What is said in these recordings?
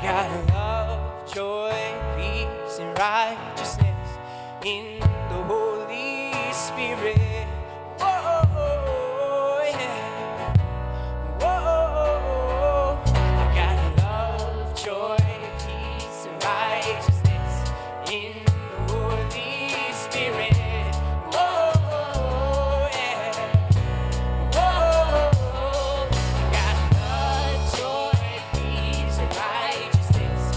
got love, joy, peace, and righteousness in the Holy Spirit. Whoa, yeah. Whoa, I got love, joy, peace, and righteousness in the Holy Spirit. Whoa, yeah. Whoa, I got love, joy, peace, and righteousness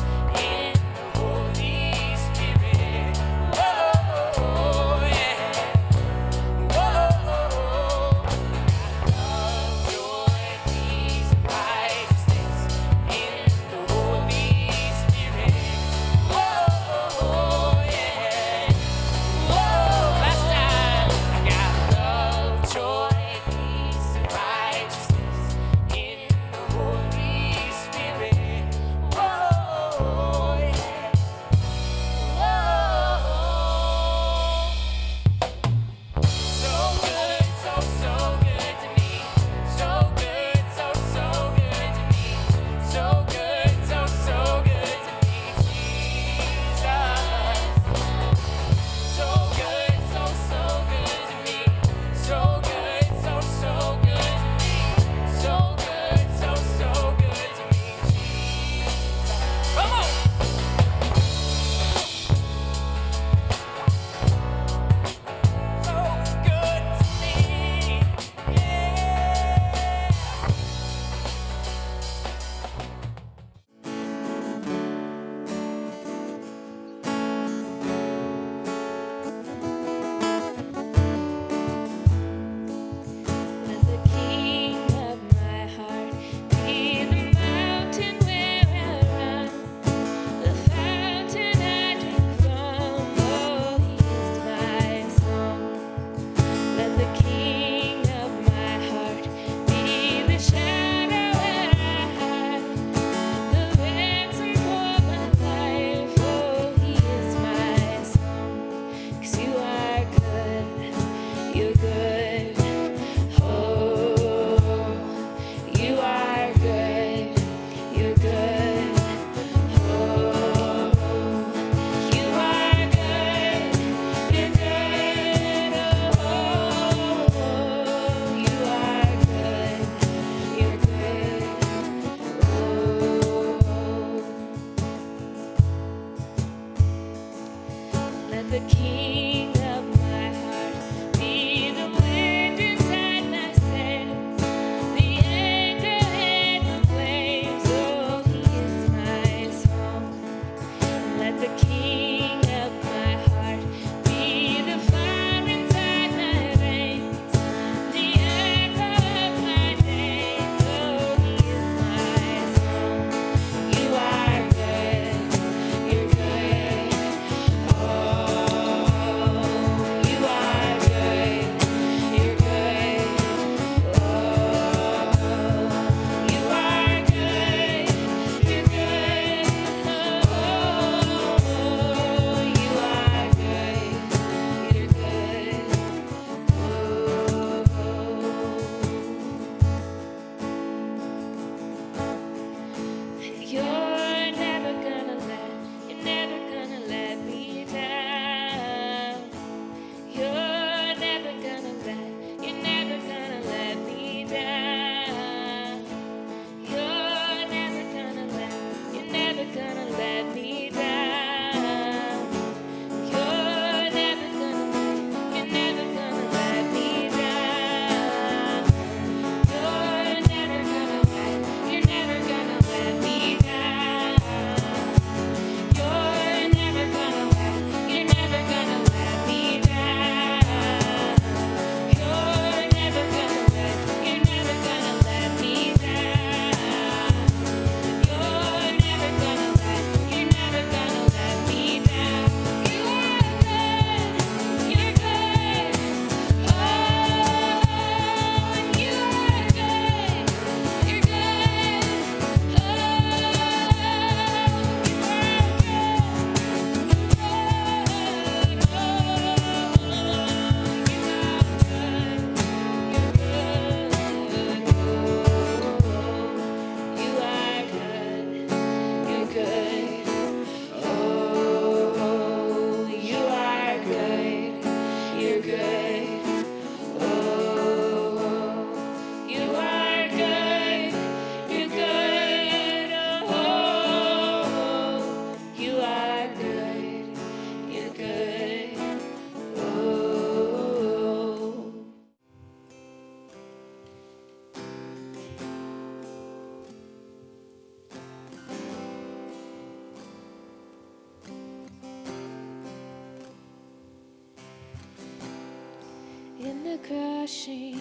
the crushing,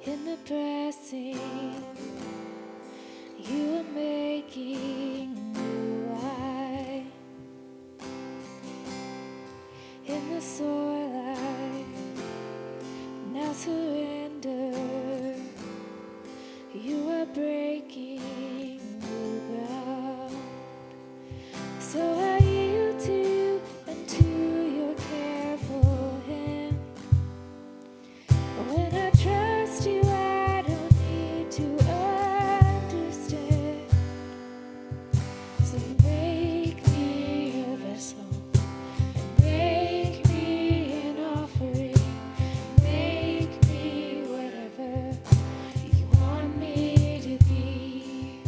in the pressing, you are making new life. In the soil I now surrender, you are breaking new ground. So I yield to you and to your careful hand. When I trust you, I don't need to understand. So make me a vessel, make me an offering, make me whatever you want me to be.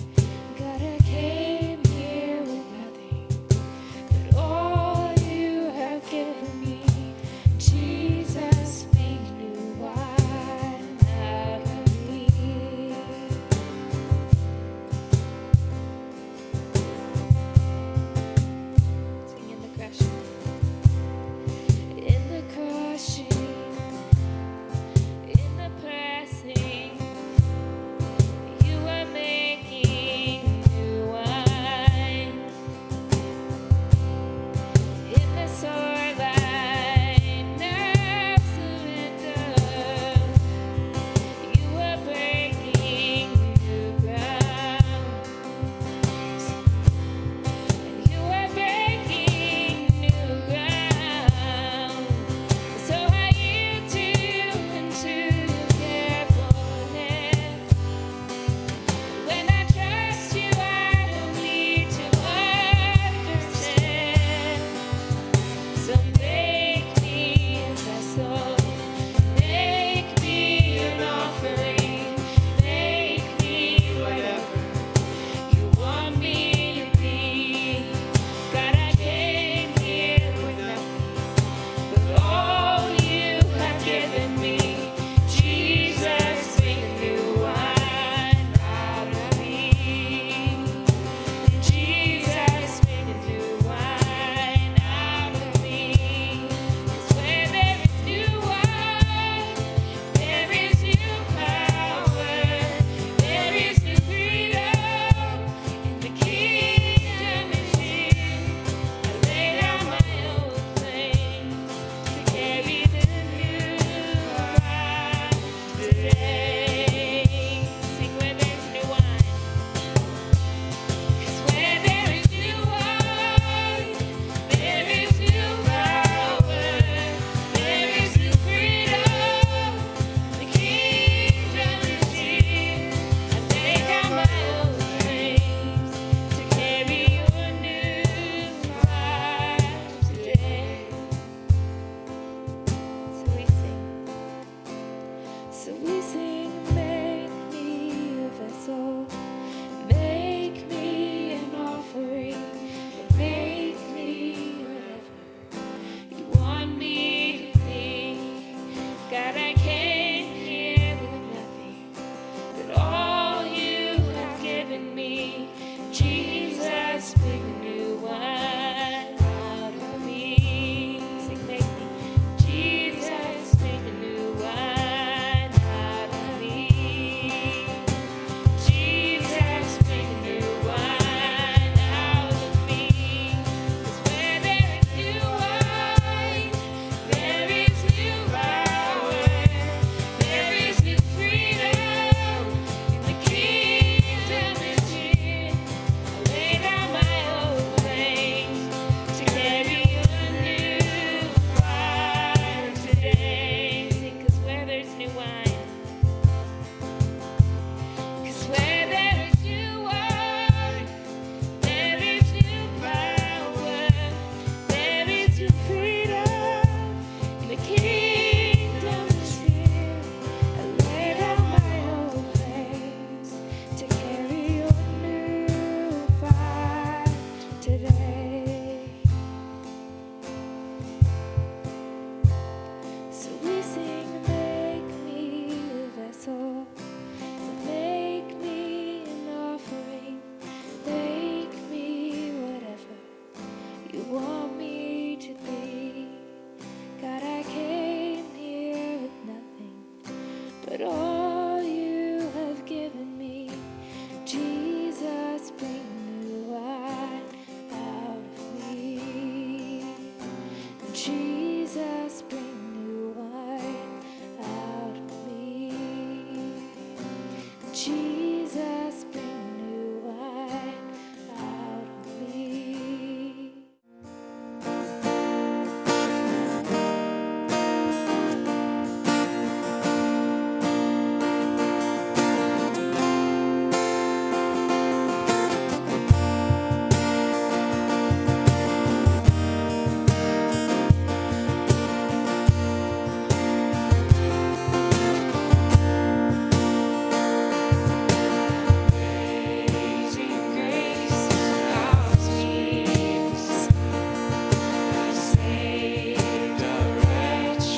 bring new wine out of me. Jesus, bring new wine out of me. Jesus, bring new wine out of me. Amazing grace, how sweet the sound that saved a wretch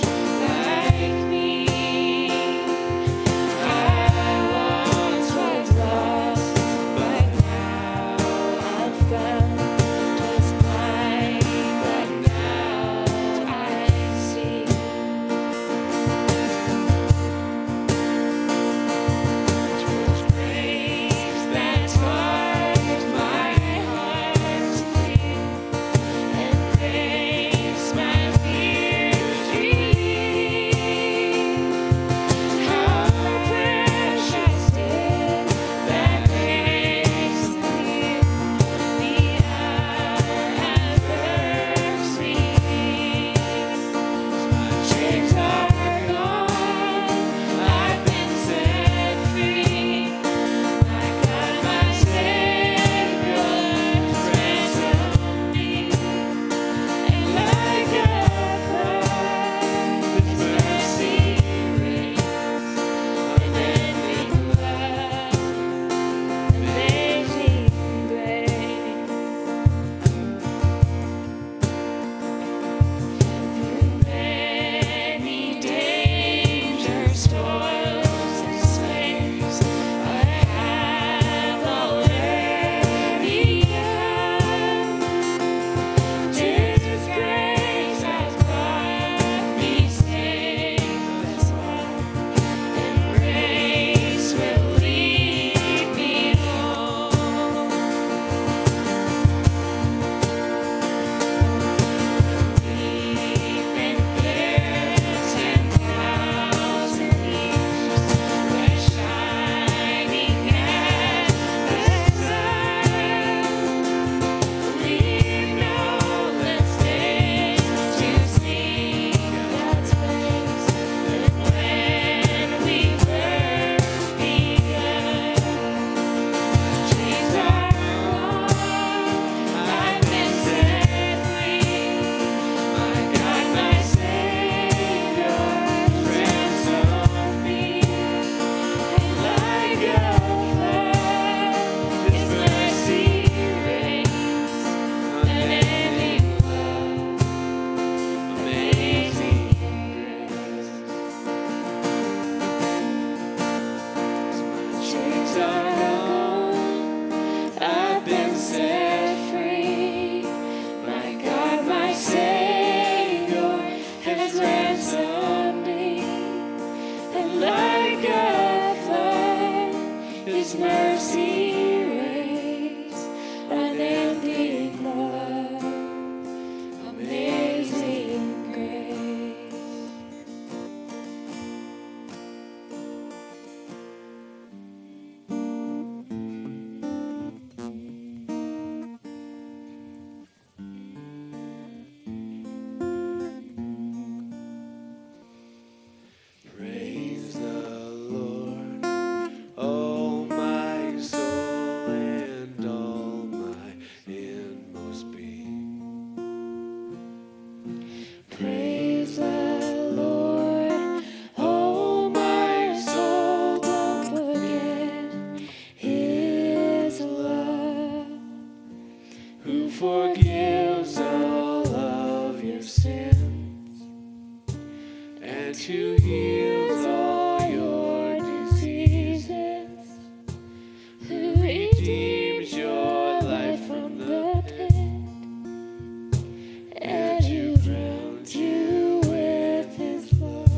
like me. I once was lost, but now I'm found. Was blind, but now I see. Twas grace that taught my heart to fear, and grace my fears relieved. How precious did that grace appear, the hour adverse relieved. My chains are gone, I've been set free. My God, my Savior, has ransomed me. And like a flood, His mercy reigns, unending love, amazing grace. Through many dangers, toils, and snares, I have already come. 'Tis grace has brought me safe thus far, and grace will lead me home. Deep and clear, 10,000 years, were shining as the sun. Leave no less days to see God's face than when we first begun. Chains are gone, I've been set free. My God, my Savior, has ransomed me. And like a flood, His mercy reigns, unending love, amazing grace. My chains are gone, I've been set free. My God, my Savior, has ransomed me. And like a flood, His mercy reigns, unending love, amazing grace. Praise the Lord, oh my soul, and all my inmost being. Praise the Lord, oh my soul, don't forget His love, who forgives all of your sins, and who heals all your diseases, who redeems your life from the pit, and who crowns you with His love.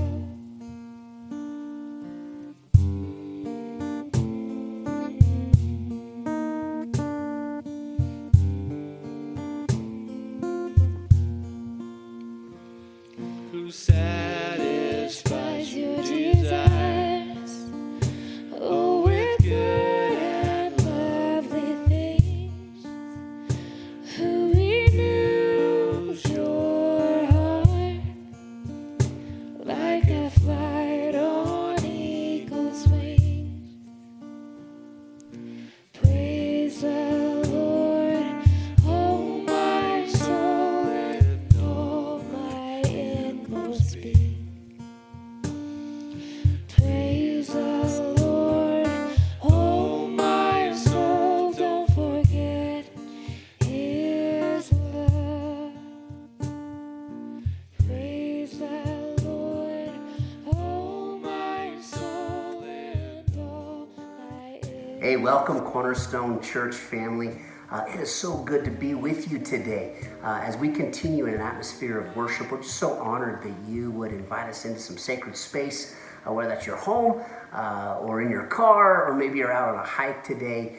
welcome Cornerstone Church family. It is so good to be with you today. As we continue in an atmosphere of worship, we're just so honored that you would invite us into some sacred space, whether that's your home or in your car, or maybe you're out on a hike today,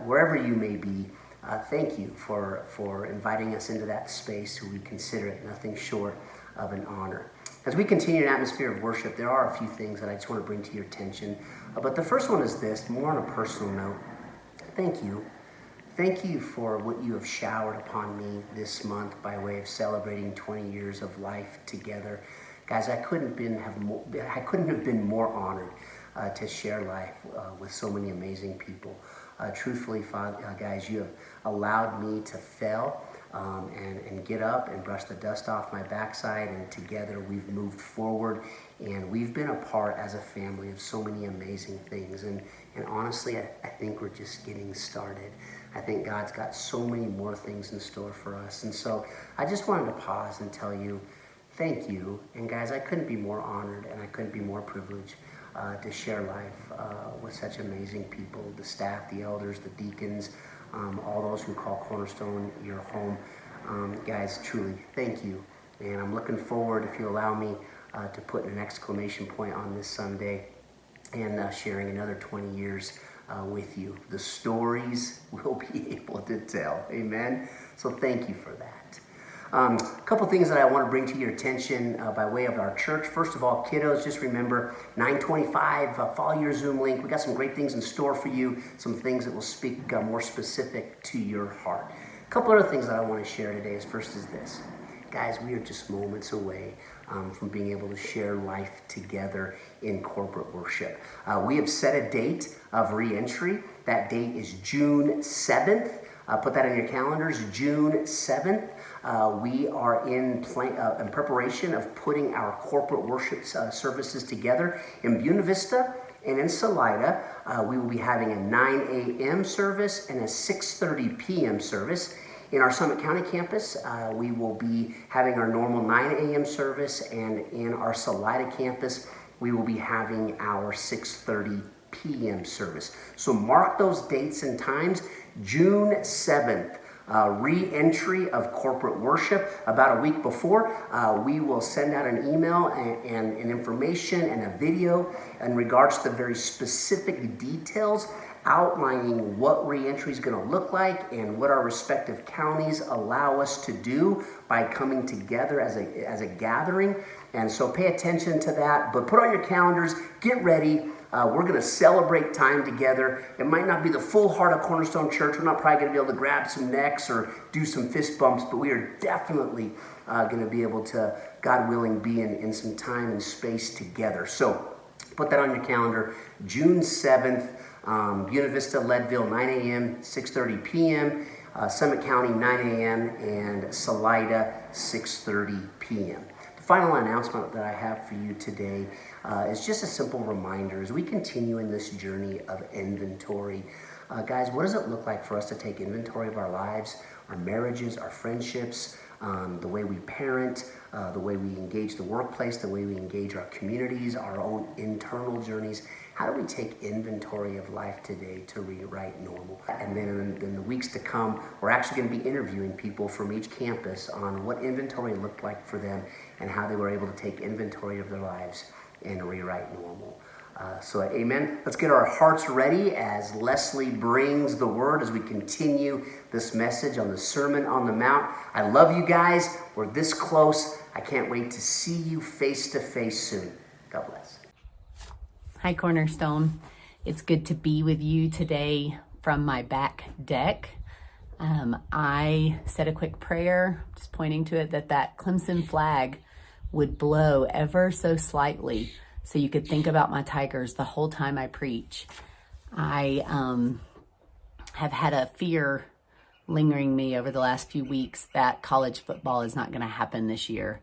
wherever you may be. Thank you for inviting us into that space. We consider it nothing short of an honor. As we continue an atmosphere of worship, there are a few things that I just want to bring to your attention. But the first one is this, more on a personal note. Thank you. Thank you for what you have showered upon me this month by way of celebrating 20 years of life together. Guys, I couldn't have been more honored to share life with so many amazing people. Truthfully, guys, you have allowed me to fail and get up and brush the dust off my backside, and together we've moved forward, and we've been a part as a family of so many amazing things. And honestly, I think we're just getting started. I think God's got so many more things in store for us. And so I just wanted to pause and tell you thank you. And guys, I couldn't be more honored and I couldn't be more privileged to share life with such amazing people, the staff, the elders, the deacons, all those who call Cornerstone your home. Guys, truly, thank you. And I'm looking forward, if you allow me, to put an exclamation point on this Sunday and sharing another 20 years with you. The stories we'll be able to tell. Amen? So thank you for that. A couple things that I want to bring to your attention by way of our church. First of all, kiddos, just remember 9:25, follow your Zoom link. We got some great things in store for you, some things that will speak more specific to your heart. A couple other things that I want to share today first is this. Guys, we are just moments away from being able to share life together in corporate worship. We have set a date of re-entry. That date is June 7th. Put that in your calendars, June 7th. We are in preparation of putting our corporate worship services together in Buena Vista and in Salida. We will be having a 9 a.m. service and a 6:30 p.m. service. In our Summit County campus, we will be having our normal 9 a.m. service, and in our Salida campus, we will be having our 6:30 p.m. service. So mark those dates and times. June 7th, re-entry of corporate worship. About a week before, we will send out an email and information and a video in regards to the very specific details outlining what re-entry is going to look like and what our respective counties allow us to do by coming together as a gathering. And so pay attention to that, but put on your calendars, get ready. We're going to celebrate time together. It might not be the full heart of Cornerstone Church. We're not probably going to be able to grab some necks or do some fist bumps, but we are definitely going to be able to, God willing, be in some time and space together. So put that on your calendar. June 7th, Buena Vista, Leadville, 9 a.m., 6:30 p.m., Summit County, 9 a.m., and Salida, 6:30 p.m. The final announcement that I have for you today is just a simple reminder as we continue in this journey of inventory. Guys, what does it look like for us to take inventory of our lives, our marriages, our friendships, the way we parent, the way we engage the workplace, the way we engage our communities, our own internal journeys? How do we take inventory of life today to rewrite normal? And then in the weeks to come, we're actually going to be interviewing people from each campus on what inventory looked like for them and how they were able to take inventory of their lives and rewrite normal. So amen. Let's get our hearts ready as Leslie brings the word as we continue this message on the Sermon on the Mount. I love you guys. We're this close. I can't wait to see you face to face soon. God bless. Hi, Cornerstone. It's good to be with you today from my back deck. I said a quick prayer, just pointing to it, that Clemson flag would blow ever so slightly so you could think about my Tigers the whole time I preach. I have had a fear lingering me over the last few weeks that college football is not going to happen this year.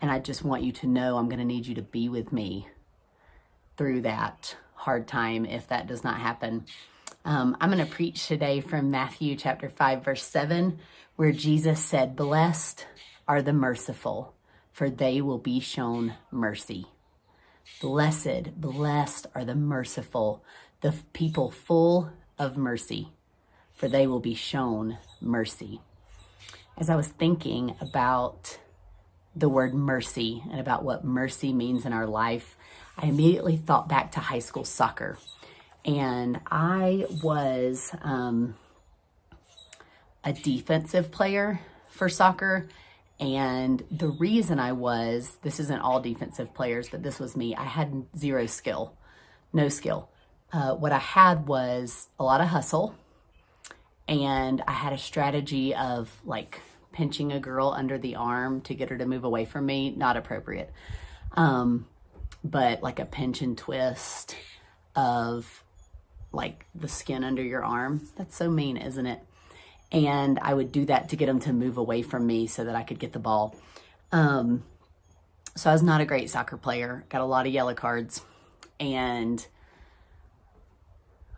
And I just want you to know I'm going to need you to be with me through that hard time if that does not happen. I'm going to preach today from Matthew chapter 5, verse 7, where Jesus said, "Blessed are the merciful, for they will be shown mercy." Blessed are the merciful, the people full of mercy, for they will be shown mercy. As I was thinking about the word mercy and about what mercy means in our life, I immediately thought back to high school soccer. And I was a defensive player for soccer. And the reason this isn't all defensive players, but this was me. I had zero skill, no skill. What I had was a lot of hustle, and I had a strategy of like pinching a girl under the arm to get her to move away from me. Not appropriate. But like a pinch and twist of like the skin under your arm. That's so mean, isn't it? And I would do that to get them to move away from me so that I could get the ball. So I was not a great soccer player. Got a lot of yellow cards, and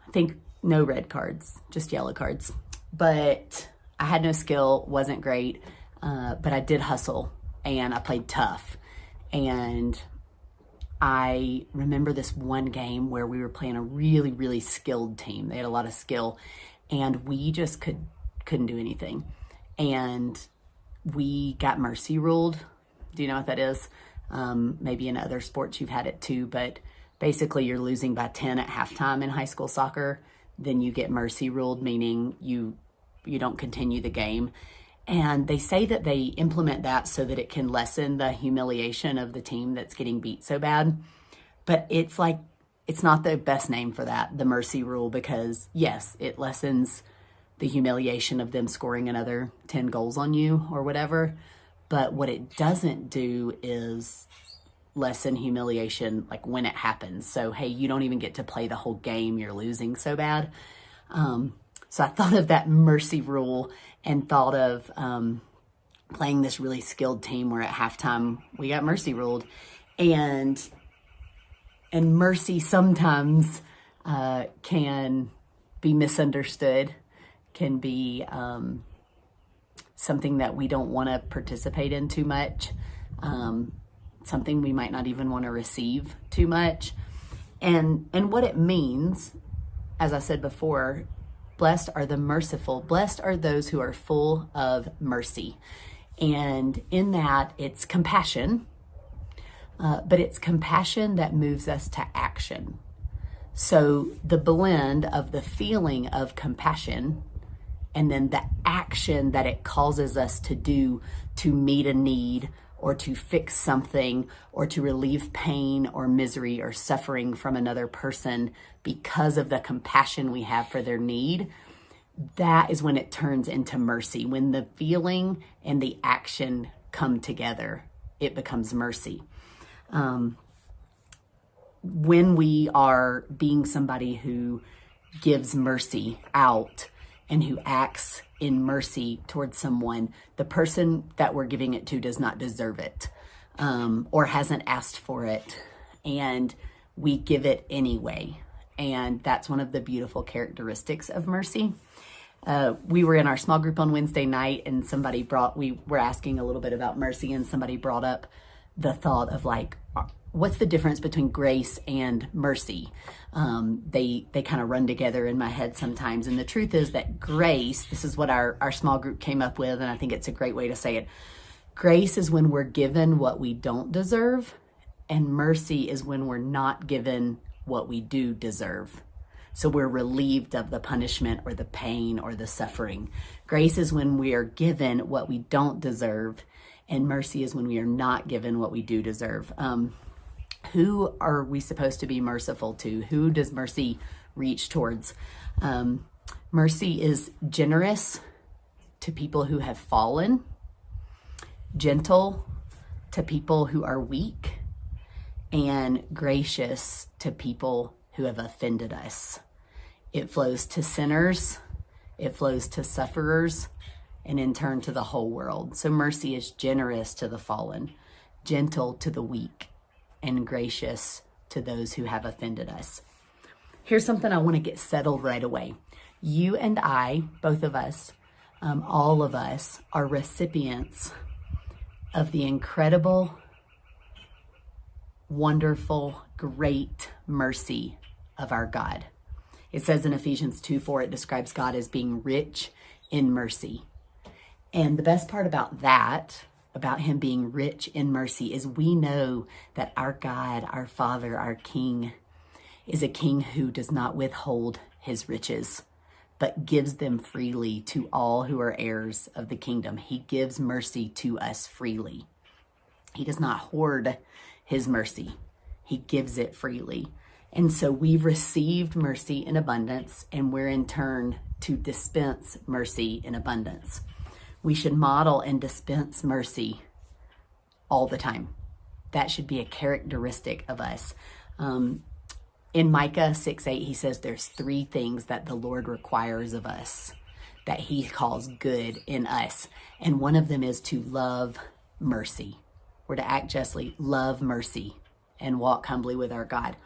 I think no red cards, just yellow cards. But I had no skill, wasn't great, but I did hustle, and I played tough. And I remember this one game where we were playing a really, really skilled team. They had a lot of skill, and we just couldn't do anything. And we got mercy ruled. Do you know what that is? Maybe in other sports you've had it too, but basically you're losing by 10 at halftime in high school soccer. Then you get mercy ruled, meaning you don't continue the game. And they say that they implement that so that it can lessen the humiliation of the team that's getting beat so bad. But it's not the best name for that, the mercy rule, because yes, it lessens the humiliation of them scoring another 10 goals on you or whatever. But what it doesn't do is lessen humiliation like when it happens. So, hey, you don't even get to play the whole game. You're losing so bad. So I thought of that mercy rule and thought of playing this really skilled team where at halftime we got mercy ruled. And mercy sometimes can be misunderstood, can be something that we don't want to participate in too much, something we might not even want to receive too much. And what it means, as I said before, blessed are the merciful, blessed are those who are full of mercy. And in that, it's compassion, but it's compassion that moves us to action. So the blend of the feeling of compassion and then the action that it causes us to do to meet a need or to fix something or to relieve pain or misery or suffering from another person because of the compassion we have for their need, that is when it turns into mercy. When the feeling and the action come together, it becomes mercy. When we are being somebody who gives mercy out and who acts in mercy towards someone, the person that we're giving it to does not deserve it, or hasn't asked for it, and we give it anyway. And that's one of the beautiful characteristics of mercy. We were in our small group on Wednesday night, and we were asking a little bit about mercy, and somebody brought up the thought of like, what's the difference between grace and mercy? They kind of run together in my head sometimes. And the truth is that grace, this is what our small group came up with, and I think it's a great way to say it. Grace is when we're given what we don't deserve, and mercy is when we're not given what we do deserve. So we're relieved of the punishment or the pain or the suffering. Grace is when we are given what we don't deserve, and mercy is when we are not given what we do deserve. Who are we supposed to be merciful to? Who does mercy reach towards? Mercy is generous to people who have fallen, gentle to people who are weak, and gracious to people who have offended us. It flows to sinners, it flows to sufferers, and in turn to the whole world. So mercy is generous to the fallen, gentle to the weak, and gracious to those who have offended us. Here's something I want to get settled right away. You and I, both of us, all of us, are recipients of the incredible, wonderful, great mercy of our God. It says in Ephesians 2:4, it describes God as being rich in mercy. And the best part about that, about him being rich in mercy, is we know that our God, our Father, our King, is a king who does not withhold his riches, but gives them freely to all who are heirs of the kingdom. He gives mercy to us freely. He does not hoard his mercy. He gives it freely. And so we've received mercy in abundance, and we're in turn to dispense mercy in abundance. We should model and dispense mercy all the time. That should be a characteristic of us. In Micah 6:8, he says there's 3 things that the Lord requires of us that he calls good in us. And one of them is to love mercy. We're to act justly, love mercy, and walk humbly with our God.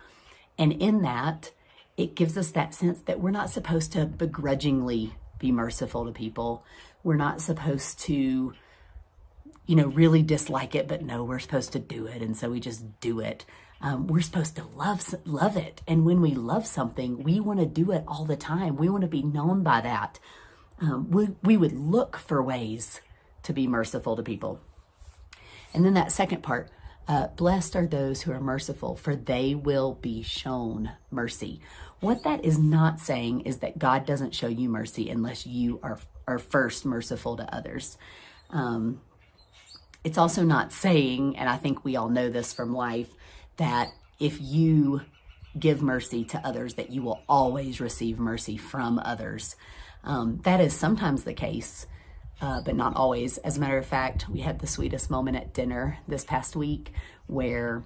And in that, it gives us that sense that we're not supposed to begrudgingly be merciful to people. We're not supposed to, really dislike it, but no, we're supposed to do it. And so we just do it. We're supposed to love it. And when we love something, we want to do it all the time. We want to be known by that. We would look for ways to be merciful to people. And then that second part, blessed are those who are merciful, for they will be shown mercy. What that is not saying is that God doesn't show you mercy unless you are first merciful to others. It's also not saying, and I think we all know this from life, that if you give mercy to others, that you will always receive mercy from others. That is sometimes the case, but not always. As a matter of fact, we had the sweetest moment at dinner this past week where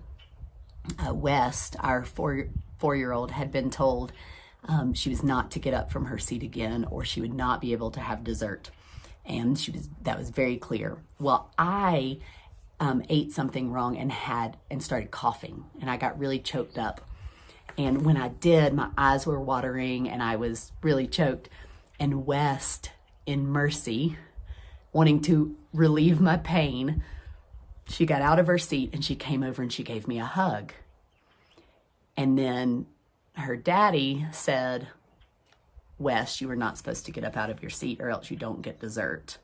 West, our four-year-old, had been told she was not to get up from her seat again, or she would not be able to have dessert. And that was very clear. Well, I ate something wrong and started coughing, and I got really choked up. And when I did, my eyes were watering and I was really choked. And West, in mercy, wanting to relieve my pain, she got out of her seat and she came over and she gave me a hug. And then her daddy said, Wes, you are not supposed to get up out of your seat or else you don't get dessert.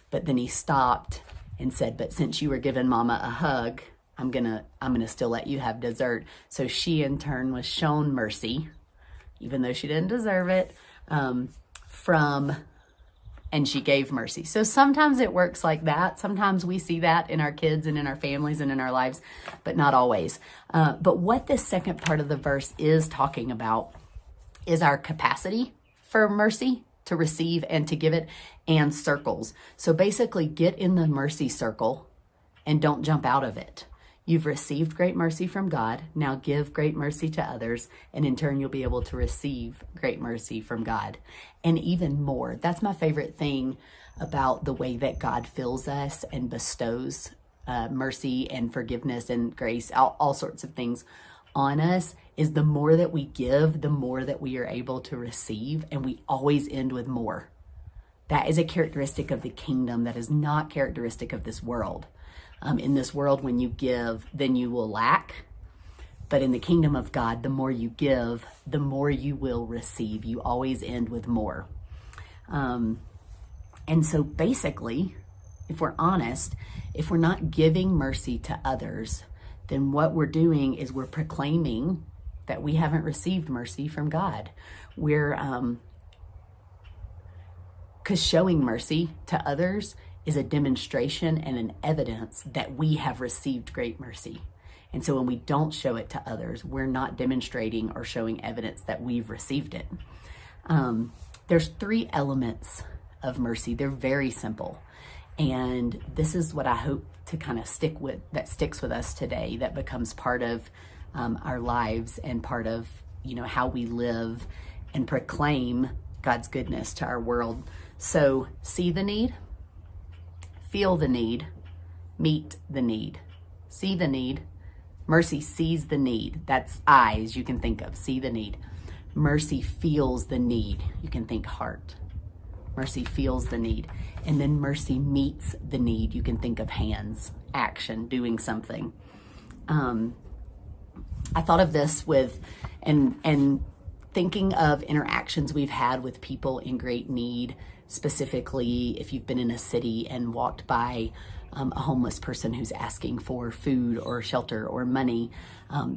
But then he stopped and said, but since you were giving Mama a hug, I'm gonna still let you have dessert. So she in turn was shown mercy, even though she didn't deserve it, and she gave mercy. So sometimes it works like that. Sometimes we see that in our kids and in our families and in our lives, but not always. But what this second part of the verse is talking about is our capacity for mercy, to receive and to give it, and circles. So basically get in the mercy circle and don't jump out of it. You've received great mercy from God. Now give great mercy to others, and in turn, you'll be able to receive great mercy from God. And even more, that's my favorite thing about the way that God fills us and bestows mercy and forgiveness and grace, all sorts of things on us, is the more that we give, the more that we are able to receive, and we always end with more. That is a characteristic of the kingdom that is not characteristic of this world. In this world, when you give, then you will lack. But in the kingdom of God, the more you give, the more you will receive. You always end with more. And so basically, if we're honest, if we're not giving mercy to others, then what we're doing is we're proclaiming that we haven't received mercy from God. Because showing mercy to others is a demonstration and an evidence that we have received great mercy. And so when we don't show it to others, we're not demonstrating or showing evidence that we've received it. There's 3 elements of mercy. They're very simple. And this is what I hope to kind of sticks with us today, that becomes part of our lives and part of, how we live and proclaim God's goodness to our world. So see the need, feel the need, meet the need. See the need. Mercy sees the need. That's eyes you can think of. See the need. Mercy feels the need. You can think heart. Mercy feels the need. And then mercy meets the need. You can think of hands, action, doing something. I thought of this and thinking of interactions we've had with people in great need, specifically if you've been in a city and walked by a homeless person who's asking for food or shelter or money.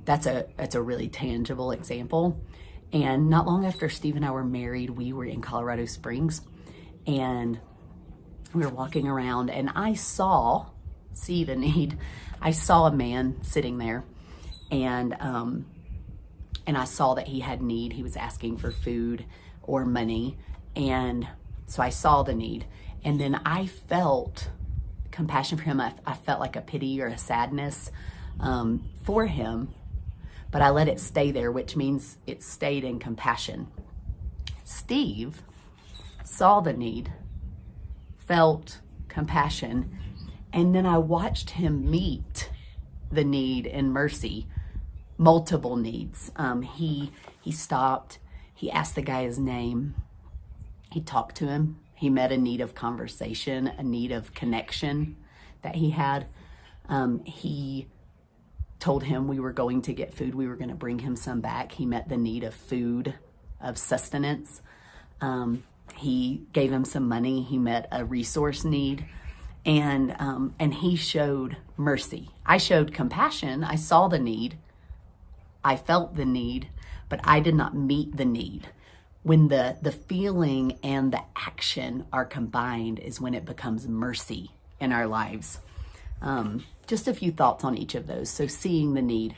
That's a really tangible example. And not long after Steve and I were married, we were in Colorado Springs, and we were walking around, and I saw the need. I saw a man sitting there, and I saw that he had need. He was asking for food or money, and so I saw the need, and then I felt compassion for him. I felt like a pity or a sadness for him, but I let it stay there, which means it stayed in compassion. Steve saw the need, felt compassion, and then I watched him meet the need in mercy, multiple needs. He stopped, he asked the guy his name, he talked to him, he met a need of conversation, a need of connection that he had. He told him we were going to get food, we were going to bring him some back. He met the need of food, of sustenance. He gave him some money. He met a resource need, and he showed mercy. I showed compassion. I saw the need. I felt the need, but I did not meet the need. When the feeling and the action are combined is when it becomes mercy in our lives. Just a few thoughts on each of those. So seeing the need,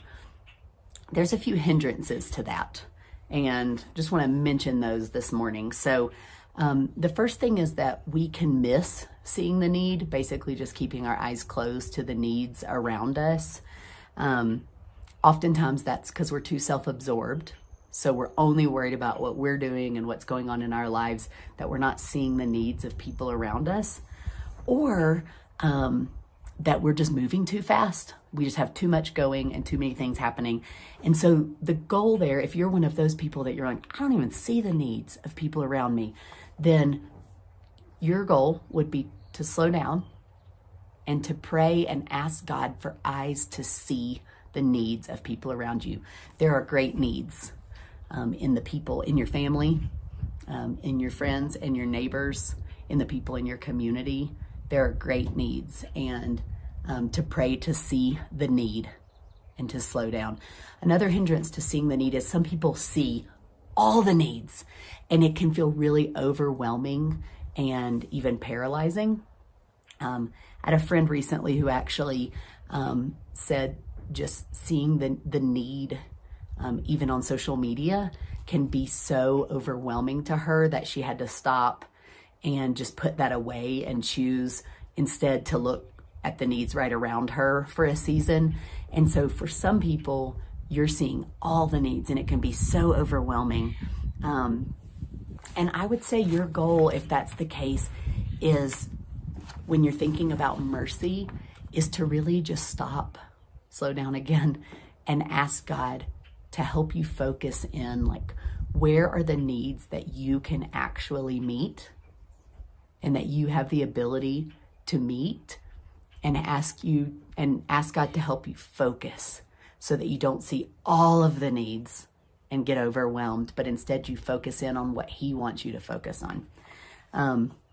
there's a few hindrances to that, and just want to mention those this morning. So the first thing is that we can miss seeing the need, basically just keeping our eyes closed to the needs around us. Oftentimes that's because we're too self-absorbed. So we're only worried about what we're doing and what's going on in our lives, that we're not seeing the needs of people around us, or that we're just moving too fast. We just have too much going and too many things happening. And so the goal there, if you're one of those people that you're like, I don't even see the needs of people around me, then your goal would be to slow down and to pray and ask God for eyes to see the needs of people around you. There are great needs in the people in your family, in your friends and your neighbors, in the people in your community. There are great needs, and to pray to see the need and to slow down. Another hindrance to seeing the need is some people see all the needs, and it can feel really overwhelming and even paralyzing. I had a friend recently who actually said just seeing the need, even on social media, can be so overwhelming to her that she had to stop and just put that away and choose instead to look at the needs right around her for a season. And so for some people, you're seeing all the needs and it can be so overwhelming. And I would say your goal, if that's the case, is when you're thinking about mercy, is to really just stop, slow down again, and ask God to help you focus in, like, where are the needs that you can actually meet and that you have the ability to meet, and ask God to help you focus so that you don't see all of the needs and get overwhelmed, but instead you focus in on what He wants you to focus on.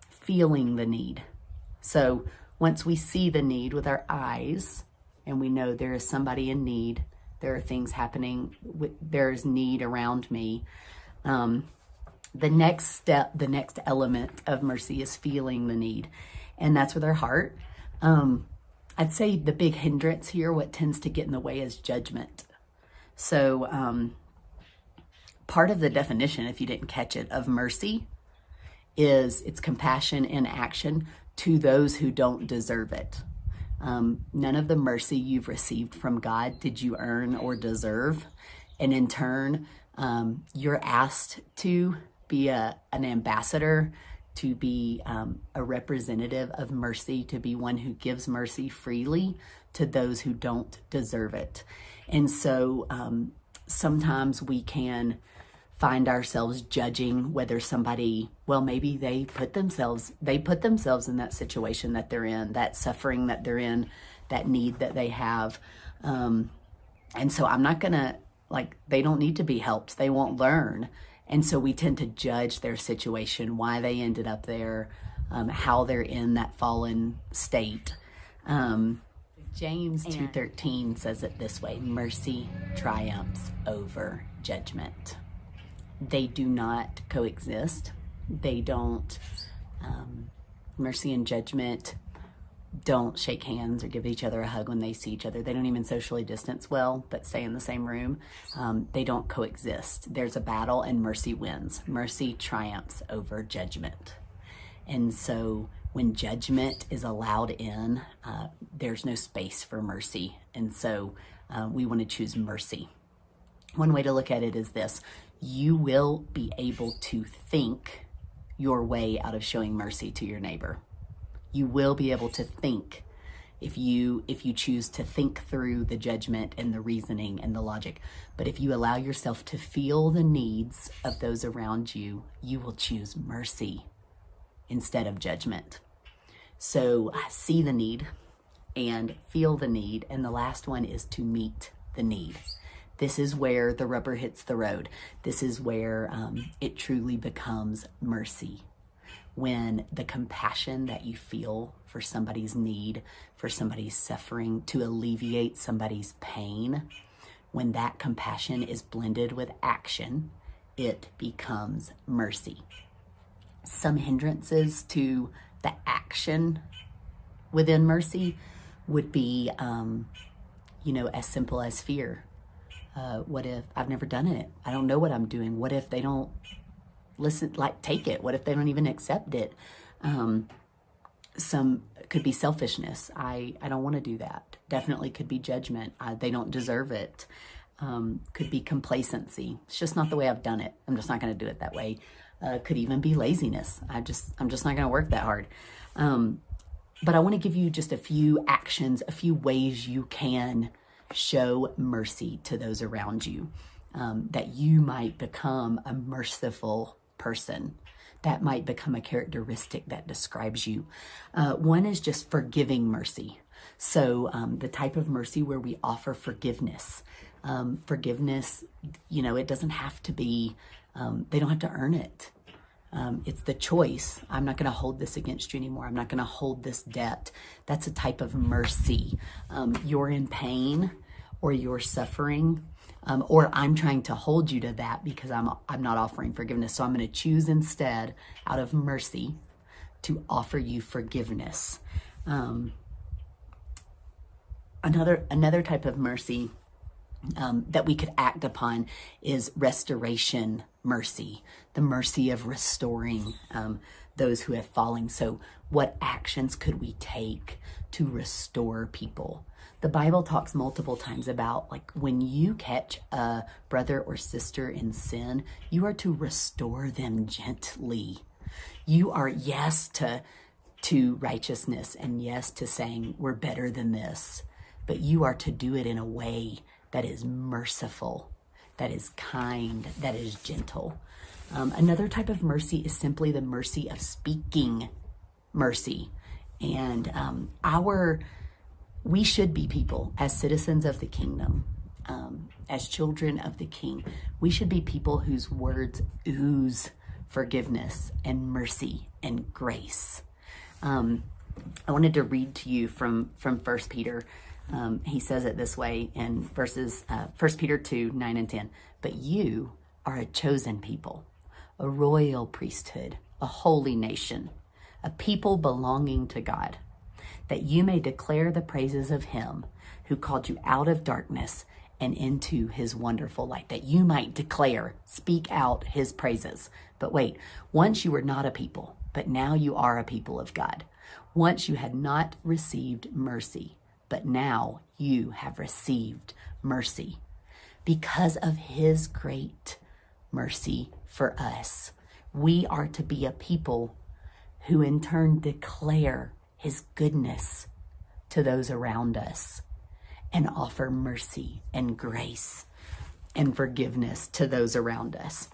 Feeling the need. So once we see the need with our eyes and we know there is somebody in need, there are things happening, there's need around me. The next step, the next element of mercy is feeling the need. And that's with our heart. I'd say the big hindrance here, what tends to get in the way, is judgment. So part of the definition, if you didn't catch it, of mercy is it's compassion in action to those who don't deserve it. None of the mercy you've received from God did you earn or deserve. And in turn, you're asked to be an ambassador, to be a representative of mercy, to be one who gives mercy freely to those who don't deserve it. And so sometimes we can find ourselves judging whether somebody, well, maybe they put themselves in that situation that they're in, that suffering that they're in, that need that they have. And so I'm not gonna, they don't need to be helped. They won't learn. And so we tend to judge their situation, why they ended up there, how they're in that fallen state. James 2:13 says it this way: mercy triumphs over judgment. They do not coexist. They don't, mercy and judgment don't shake hands or give each other a hug when they see each other. They don't even socially distance well, but stay in the same room. They don't coexist. There's a battle and mercy wins. Mercy triumphs over judgment. And so when judgment is allowed in, there's no space for mercy. And so we want to choose mercy. One way to look at it is this: you will be able to think your way out of showing mercy to your neighbor. You will be able to think if you choose to think through the judgment and the reasoning and the logic. But if you allow yourself to feel the needs of those around you, you will choose mercy instead of judgment. So see the need and feel the need. And the last one is to meet the need. This is where the rubber hits the road. This is where it truly becomes mercy. When the compassion that you feel for somebody's need, for somebody's suffering, to alleviate somebody's pain, when that compassion is blended with action, it becomes mercy. Some hindrances to the action within mercy would be, as simple as fear. What if I've never done it? I don't know what I'm doing. What if they don't listen, take it? What if they don't even accept it? Some could be selfishness. I don't want to do that. Definitely could be judgment. They don't deserve it. Could be complacency. It's just not the way I've done it. I'm just not going to do it that way. Could even be laziness. I'm just not going to work that hard. But I want to give you just a few actions, a few ways you can show mercy to those around you, that you might become a merciful person. That might become a characteristic that describes you. One is just forgiving mercy. So the type of mercy where we offer forgiveness. Forgiveness, it doesn't have to be, they don't have to earn it. It's the choice. I'm not going to hold this against you anymore. I'm not going to hold this debt. That's a type of mercy. You're in pain or you're suffering, or I'm trying to hold you to that because I'm not offering forgiveness. So I'm going to choose instead, out of mercy, to offer you forgiveness. Another type of mercy that we could act upon is restoration mercy, the mercy of restoring those who have fallen. So what actions could we take to restore people? The Bible talks multiple times about, when you catch a brother or sister in sin, you are to restore them gently. You are, yes, to righteousness, and yes to saying we're better than this, but you are to do it in a way that is merciful, that is kind, that is gentle. Another type of mercy is simply the mercy of speaking mercy. And we should be people, as citizens of the kingdom, as children of the King, we should be people whose words ooze forgiveness and mercy and grace. I wanted to read to you from 1 Peter. He says it this way in verses 1 Peter 2, 9 and 10. But you are a chosen people, a royal priesthood, a holy nation, a people belonging to God, that you may declare the praises of him who called you out of darkness and into his wonderful light, that you might declare, speak out his praises. But wait, once you were not a people, but now you are a people of God. Once you had not received mercy, but now you have received mercy. Because of his great mercy for us, we are to be a people who in turn declare his goodness to those around us and offer mercy and grace and forgiveness to those around us.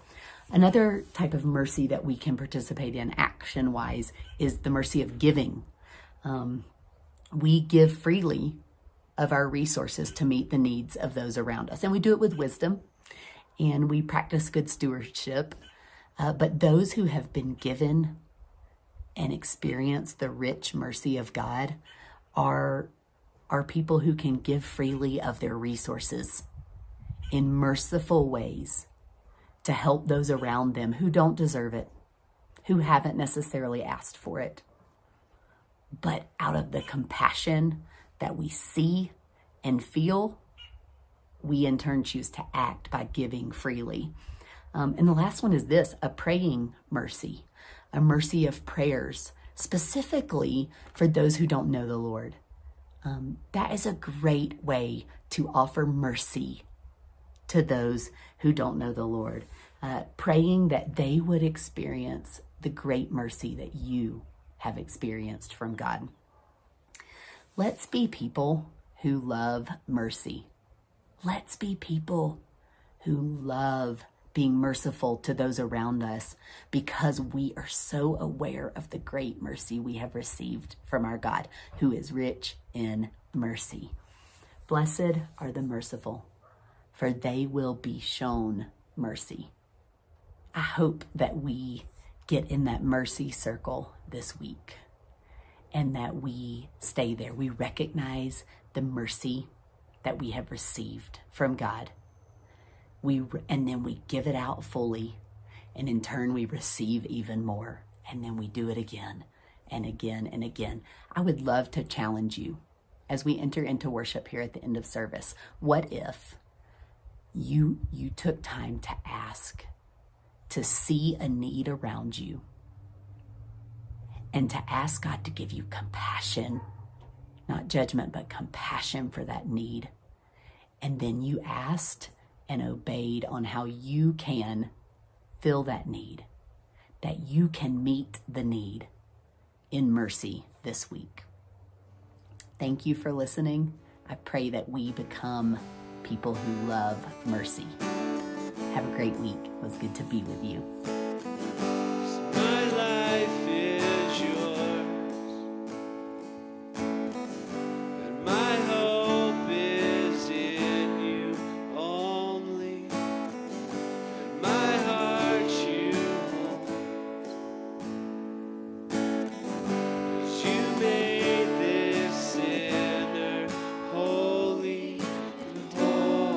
Another type of mercy that we can participate in action-wise is the mercy of giving. We give freely of our resources to meet the needs of those around us. And we do it with wisdom. and we practice good stewardship. But those who have been given and experienced the rich mercy of God are people who can give freely of their resources in merciful ways to help those around them who don't deserve it, who haven't necessarily asked for it. But out of the compassion that we see and feel, we in turn choose to act by giving freely. And the last one is this, a praying mercy, a mercy of prayers, specifically for those who don't know the Lord. That is a great way to offer mercy to those who don't know the Lord, praying that they would experience the great mercy that you have experienced from God. Let's be people who love mercy. Let's be people who love being merciful to those around us because we are so aware of the great mercy we have received from our God, who is rich in mercy. Blessed are the merciful, for they will be shown mercy. I hope that we get in that mercy circle this week and that we stay there. We recognize the mercy that we have received from God. And then we give it out fully, and in turn we receive even more, and then we do it again and again and again. I would love to challenge you as we enter into worship here at the end of service. What if you took time to ask, to see a need around you, and to ask God to give you compassion, not judgment, but compassion for that need. And then you asked and obeyed on how you can fill that need, that you can meet the need in mercy this week. Thank you for listening. I pray that we become people who love mercy. Have a great week. It was good to be with you. My life is yours, and my hope is in you only, and my heart you hold, 'cause you made this sinner holy and holy.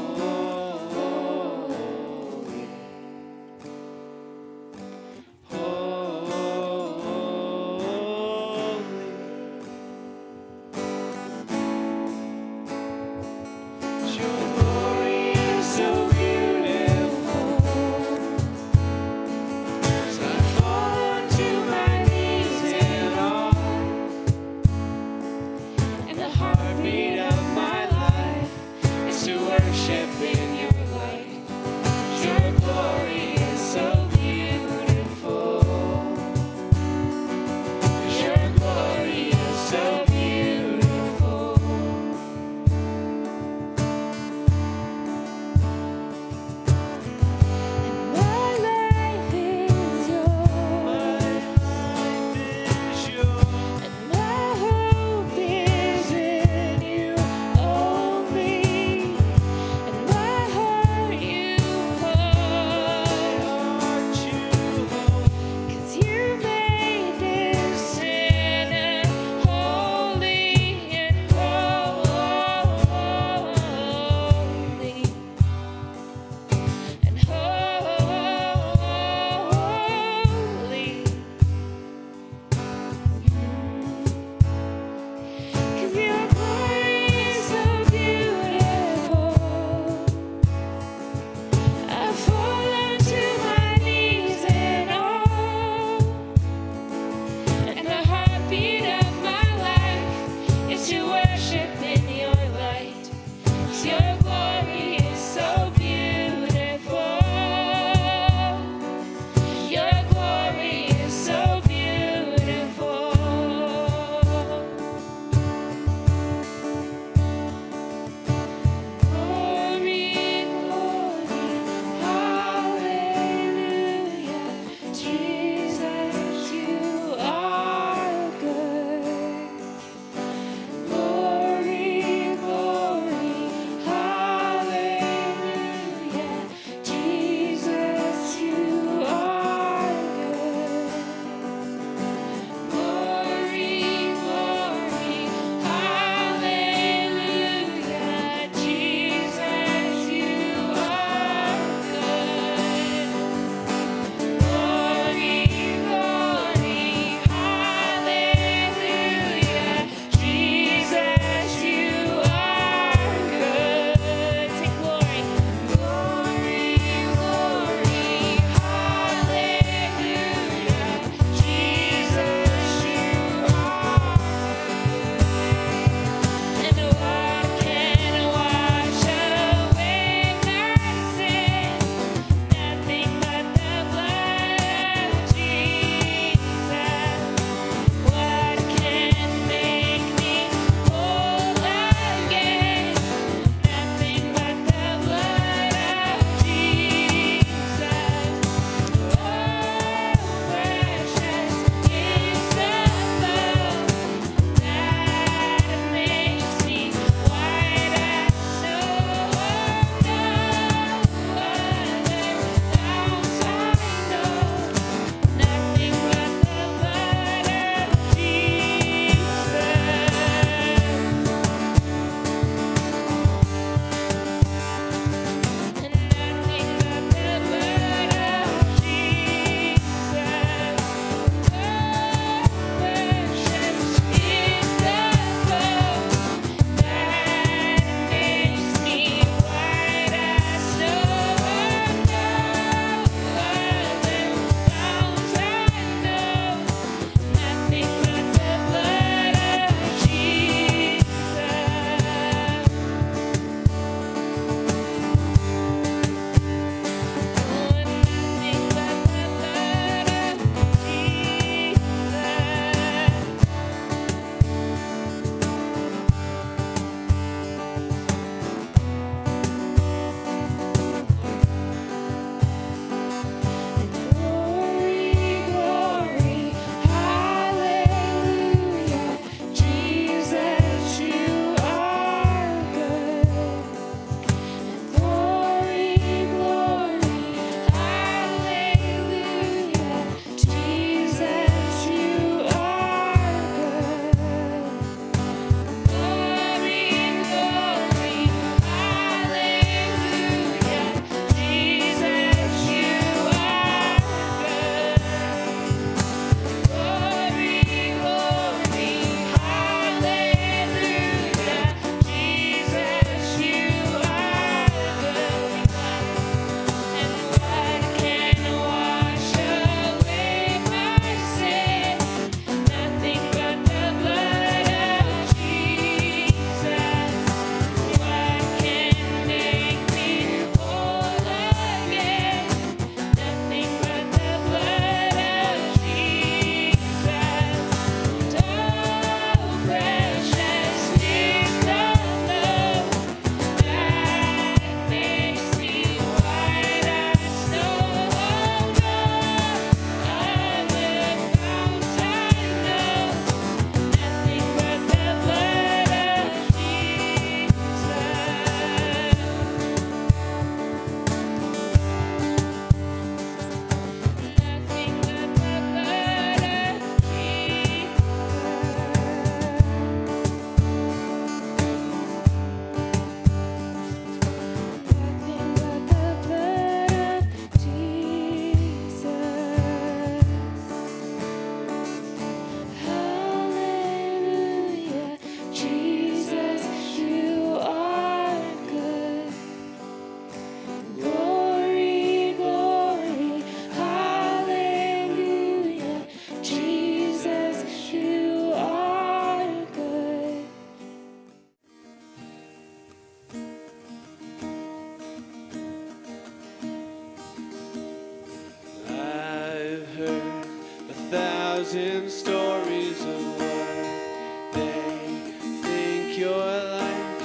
thousand stories of what they think you're like,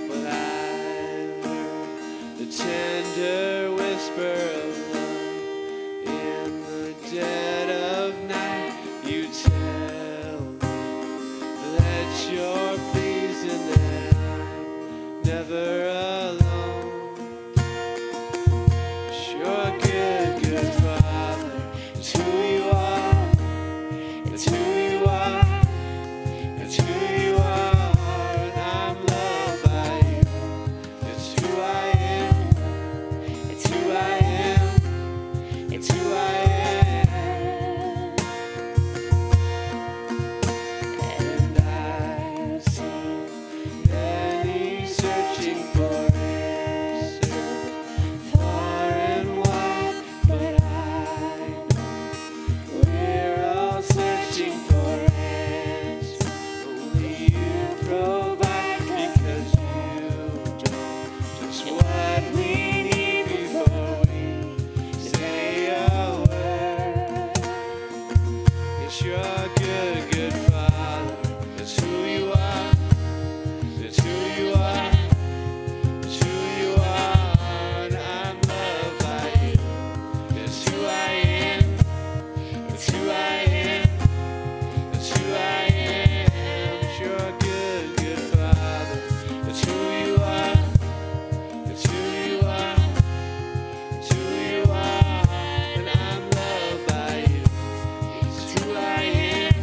but I've heard the tender whisper of love in the dead of night. You tell me that you're pleased and that I'm never alone. You're a good, good Father. It's who you are. It's who you are. It's who you are. And I'm loved by you. It's who I am. It's who I am. It's who I am. And I've seen many searching for answers far and wide, but I know we're all searching for answers. Only you provide, because you know just what we need before we say a word. Yes, you're a good, good Father. It's who you are. It's who you are. It's who you are. And I'm loved by you. It's who I am. It's who I am. It's who I am. You're a good, good Father. It's who you are. It's who you are. It's who you are. And I'm loved by you. It's who I am.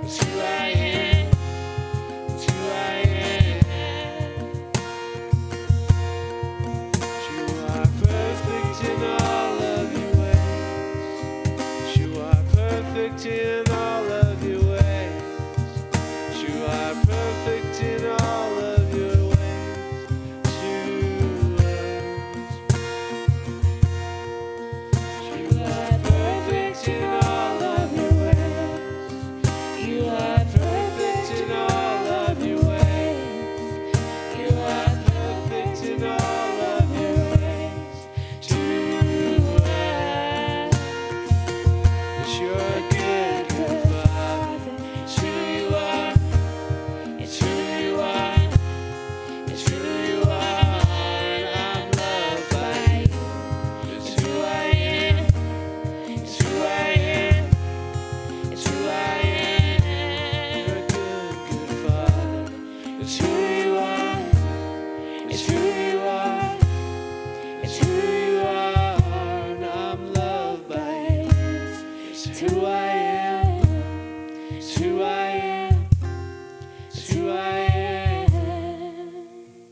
It's who I am. It's who I am. You are perfect in all of your ways. You are perfect in all of your ways. You are perfect in all of your ways to us. You are perfect in all of your ways. You are perfect in all of your ways. You are perfect in all of your ways to us. Yes, you're a good, good Father. It's who you are. It's who you are. It's who you are. And I'm loved by you. It's who I am. It's who I am. It's who I am. You're a good, good Father. It's who you are. It's who you are. It's who you are. And I'm loved by you. It's who I am.